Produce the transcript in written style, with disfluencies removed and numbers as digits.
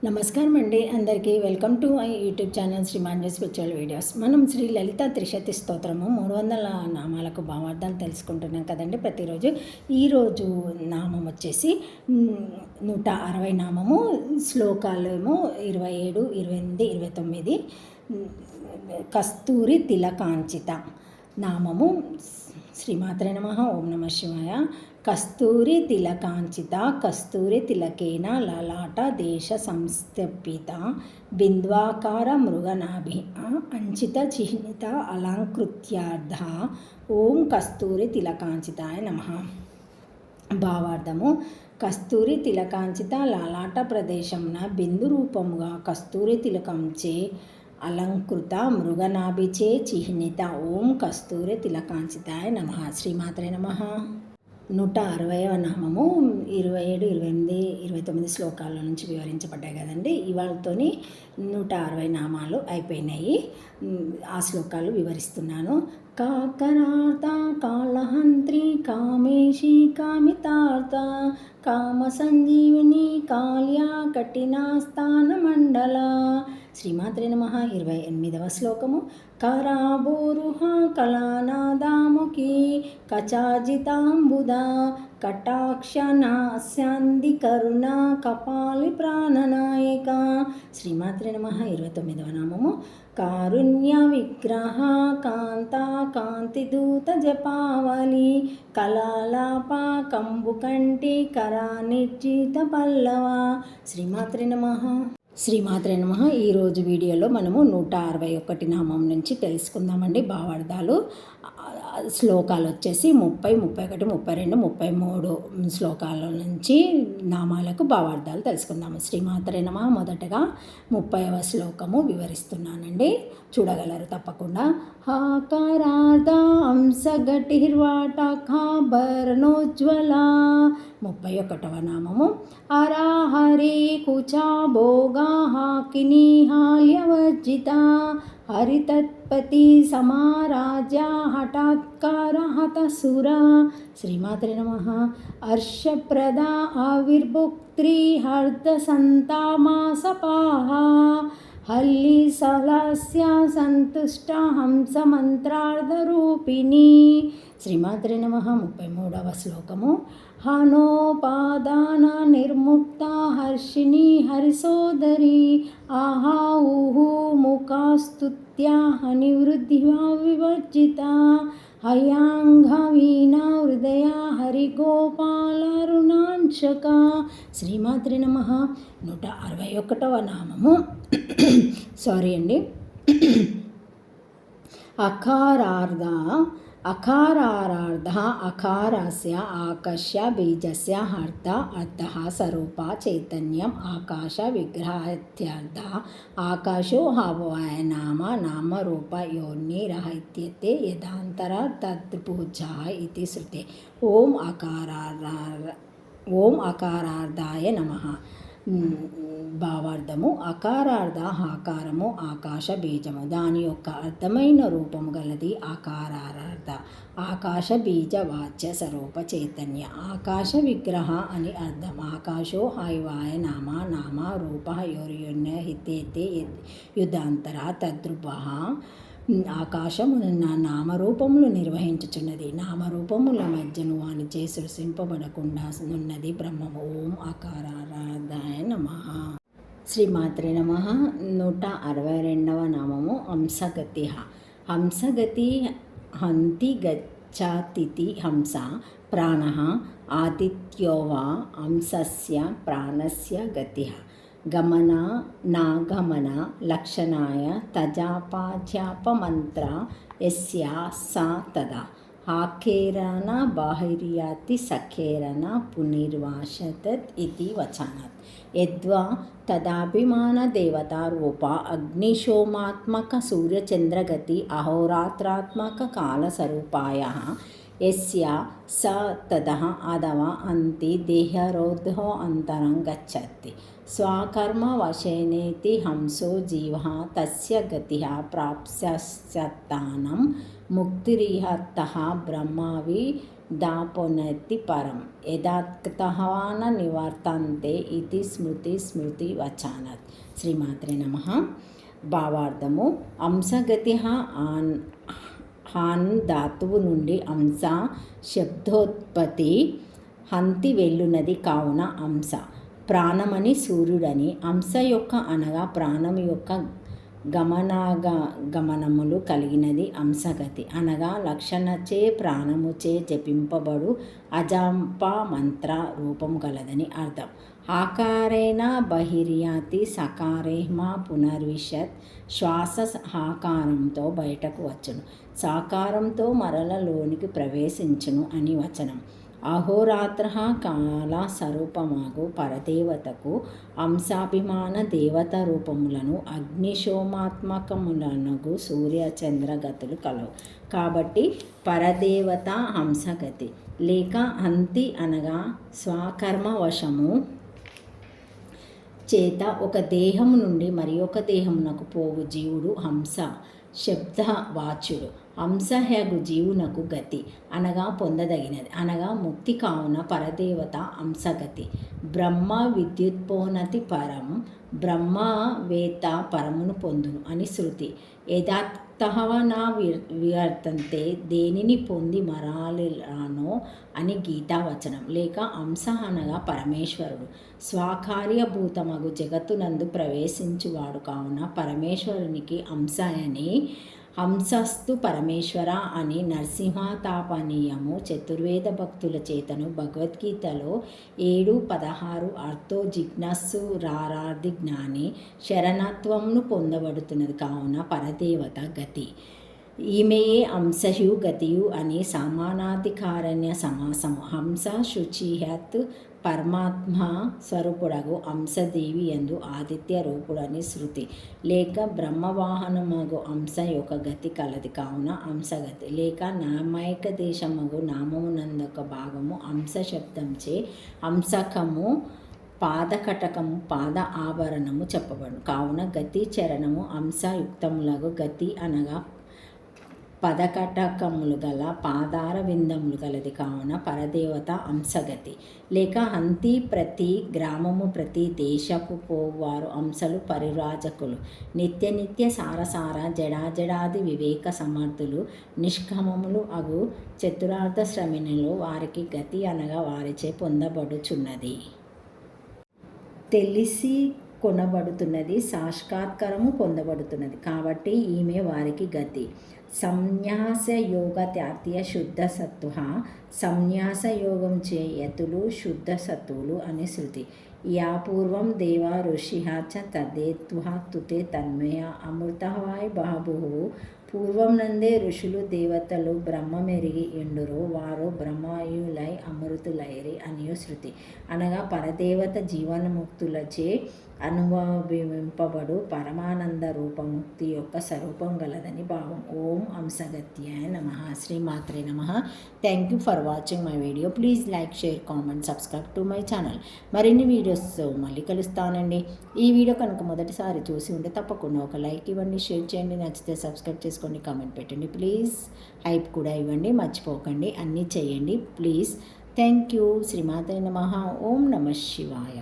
నమస్కారం అండి అందరికీ. Welcome to my YouTube channel Shrimanjali spiritual videos. మనం శ్రీ లలిత త్రిశతి స్తోత్రము 300 నామాలకు భావార్థాలు తెలుసుకుంటున్నాం కదండి ప్రతిరోజు. ఈరోజు నామం వచ్చేసి 160 నామము, శ్లోకాలేమో 27, 28, 29. కస్తూరి తిలకాంచిత నామము. శ్రీమాత్రే నమః. ఓం నమః శివాయ. కస్తూరి తిలకాంచిత కస్తూరి తిలకేన లలాట దేశ సంస్థపిత బింద్వాకార మృగనాభి అంచిత చిహ్నిత అలంకృత్యార్థ ఓం కస్తూరి తిలకాంచితాయ నమః. భావార్థము: కస్తూరి తిలకాంచిత లలాట ప్రదేశంన బిందు రూపముగా కస్తూరి తిలకంచే అలంకృత మృగనాభిచే చిహ్నిత ఓం కస్తూరి తిలకాంచితాయ నమః. శ్రీమాత్రే నమః. 160వ నామము 27, 28, 29 శ్లోకాల నుంచి వివరించబడ్డాయి కదండి. ఇవాళతోని 160 నామాలు అయిపోయినాయి. ఆ శ్లోకాలు వివరిస్తున్నాను. కాకరార్త కాళహంత్రి కామేశి కామితార్త కామ సంజీవిని కాళ్యా కఠినాస్థాన మండల. శ్రీమాత్రే నమః. 28వ శ్లోకము. కరాబోరుహ కళానాదాముఖి కచాజితాంబుద కటాక్షనాస్యాంది కరుణ కపాలి ప్రాణనాయక. శ్రీమాత్రే నమః. 29వ నామము. కారుణ్య విగ్రహ కాంతా కాంతిదూత జపావళి కళాలాప కంబుకంటి కరా నిర్జిత పల్లవ. శ్రీమాత్రే నమః. శ్రీమాత్రే నమః. ఈరోజు వీడియోలో మనము 161 నామం నుంచి తెలుసుకుందామండి భావార్థాలు. శ్లోకాలు వచ్చేసి 30, 31, 32, 33 శ్లోకాల నుంచి నామాలకు భావార్థాలు తెలుసుకుందాము. శ్రీమాత్రే నమః. మొదటగా 30వ శ్లోకము వివరిస్తున్నానండి, చూడగలరు తప్పకుండా. హాకారార్థ హంసఘటిర్వాటకాభరణోజ్వల. 31వ నామము. అరాహరి కుచా భోగా హాకిని హాల్యవర్జిత హరితత్పతి సమారాజ్య హఠాత్కార హతసుర. శ్రీమాత్రే నమః. హర్షప్రద ఆవిర్భుక్త్రి హర్ద సంతామాసపాహ హల్లి సలస్య సంతుష్ట హంస మంత్రార్థరూపిణి. శ్రీమాత్రే నమః. 33వ శ్లోకము. హనోపాదాన నిర్ముక్త హర్షిణి హరిసోదరి ఆహా ఊహు ముఖాస్తుత్య హనివృద్ధివా వివర్జిత హయాంఘ వీణా హృదయ హరిగోపాలరుణాంశక. శ్రీమాత్రే నమః. 161వ నామము. సారీ అండి. అకారార్థ అకారార్థ అకారస్య ఆకాశ బీజస్య అర్థ అర్థః స్వరూప చైతన్యం ఆకాశ విగ్రహాత్యర్థ ఆకాశో హవాయ నామ నామరూప యోని రహిత్యతే యదాంతర తద్భుజా ఇతి శృతే. ఓం అకారార్థాయ నమః. భావార్థము: అకారార్థ ఆకారము ఆకాశ బీజము, దాని యొక్క అర్థమైన రూపము గలది ఆకారార్థ. ఆకాశ బీజ వాచ్య స్వరూప చైతన్య ఆకాశ విగ్రహ అని అర్థం. ఆకాశో హైవాయ నామ నామ రూప యోర్యోన్య హితేతే యుధాంతర తద్రుప. ఆకాశమున్న నామరూపములు నిర్వహించుచున్నది, నామరూపముల మధ్యను వానిచే సృష్టింపబడకుండా నున్నది బ్రహ్మము. ఓం అకారార్థాయ నమః. శ్రీమాత్రే నమః. 162వ నామము. హంసగతి. హంసగతి హంతి గచ్ఛాతిథి హంస ప్రాణః ఆదిత్యో వా హంసస్య ప్రాణస్య గతిః గమన నాగమన లక్షణాయ తజాపాధ్యాపమంత్ర యస్యా సా తదా ఆఖేరణ బాహిర్యాతి సఖేరణ పునర్వాసతత్ ఇతి వచనాత్ యద్వా తదాభిమాన దేవతా రూప అగ్నిశోమాత్మక సూర్యచంద్రగతి అహోరాత్రాత్మక కాలస్వరూపాయః యస్యా స తదః అదవ అంతి దేహరోధో అంతరం గచ్చతి స్వకర్మ వశేనేతి హంసో జీవః తస్య గతిః ప్రాప్స్యస్తానం ముక్తిరిహత్తః బ్రహ్మావి దాపునెత్తి పరం యథాతః న నివర్తంతే ఇది స్మృతి వచనాత్. శ్రీమాత్రే నమః. భావార్థము: అంశగతి హాన్ ధాతువు నుండి అంశ శబ్దోత్పత్తి. హంతి వెళ్ళునది కావున అంశ. ప్రాణమని సూర్యుడని. అంశ యొక్క అనగా ప్రాణం యొక్క గమనములు కలిగినది అంశగతి అనగా లక్షణచే ప్రాణముచే జపింపబడు అజంప మంత్ర రూపం గలదని అర్థం. ఆకారేణ బహిర్యాతి సకారేహ్మ పునర్విశత్. శ్వాస ఆకారంతో బయటకు వచ్చును, సాకారంతో మరల లోనికి ప్రవేశించును అని వచనం. అహోరాత్ర కాల స్వరూపమాగు పరదేవతకు అంశాభిమాన దేవత రూపములను అగ్నిశోమాత్మకములనగు సూర్యచంద్రగతులు కలవు. కాబట్టి పరదేవత హంసగతి లేక హంతి అనగా స్వకర్మవశము చేత ఒక దేహము నుండి మరి ఒక దేహమునకు పోవు జీవుడు హంస శబ్దవాచ్యుడు. హంసహ్యగు జీవునకు గతి అనగా పొందదగినది అనగా ముక్తి కావున పరదేవత హంసగతి. బ్రహ్మ విద్యుత్పోనతి పరం. బ్రహ్మ వేత్త పరమును పొందును అని శృతి. యథాతః న వివర్తంతే. దేనిని పొంది మరలిరానో అని గీతావచనం. లేక హంస అనగా పరమేశ్వరుడు స్వకార్యభూతమగు జగత్తునందు ప్రవేశించువాడు కావున పరమేశ్వరునికి హంస అని. హంసస్తు పరమేశ్వర అని నరసింహతాపనీయము చతుర్వేద భక్తుల చేతను భగవద్గీతలో 7:16 అర్థో జిజ్ఞస్సు రారాది జ్ఞాని శరణత్వమును పొందబడుతున్నది కావున పరదేవత గతి. ఈమెయే హంసయు గతియు అని సమానాధికారణ్య సమాసము. హంస శుచిహత్ పరమాత్మ స్వరూపుడగు హంసదేవి యందు ఆదిత్య రూపుడని శృతి. లేక బ్రహ్మవాహనమగు హంస యొక్క గతి కలది కావున హంసగతి. లేక నామైక దేశమగు నామమునందొక భాగము హంస శబ్దంచే హంసకము పాదకటకము పాద ఆభరణము చెప్పబడును. కావున గతి చరణము హంసయుక్తములగు గతి అనగా పదకటకములు గల పాదార విందములు గలది కావున పరదేవత హంసగతి. లేక హంతి ప్రతి గ్రామము ప్రతి దేశపు పోవారు హంసలు పరిరాజకులు. నిత్య సారసార జడాజడాది వివేక సమర్థులు నిష్కామములు అగు చతురార్థ శ్రమిణులు వారికి గతి అనగా వారిచే పొందబడుచున్నది, తెలిసి కొనబడుతున్నది, సాక్షాత్కారము పొందబడుతున్నది. కాబట్టి ఈమె వారికి గతి. సంన్యాసయోగ త్యాత్య శుద్ధ సత్వ. సంన్యాసయోగం చే యతులు శుద్ధ సత్వులు అని శృతి. యా పూర్వం దేవా ఋషిః చ తదేత్వః తుతే తన్మయ అమృతవాయ్ బహుః. పూర్వం నందే ఋషులు దేవతలు బ్రహ్మమెరిగి ఎండురో వారు బ్రహ్మయులై అమృతులైరి అనియు శృతి. అనగా పరదేవత జీవన్ముక్తులచే అనుభవింపబడు పరమానంద రూపముక్తి యొక్క స్వరూపం గలదని భావం. ఓం హంసగత్యాయ నమః. శ్రీమాత్రే నమః. Thank you for watching my video. Please like, share, comment, subscribe to my channel. మరిన్ని వీడియోస్ మళ్ళీ కలుస్తానండి. ఈ వీడియో కనుక మొదటిసారి చూసి ఉంటే తప్పకుండా ఒక లైక్ ఇవ్వండి, షేర్ చేయండి, నచ్చితే సబ్స్క్రైబ్ చేసుకోండి, కామెంట్ పెట్టండి. ప్లీజ్ హైప్ కూడా ఇవ్వండి, మర్చిపోకండి. అన్నీ చేయండి ప్లీజ్. Thank you. శ్రీమాత్రే నమః. ఓం నమః శివాయ.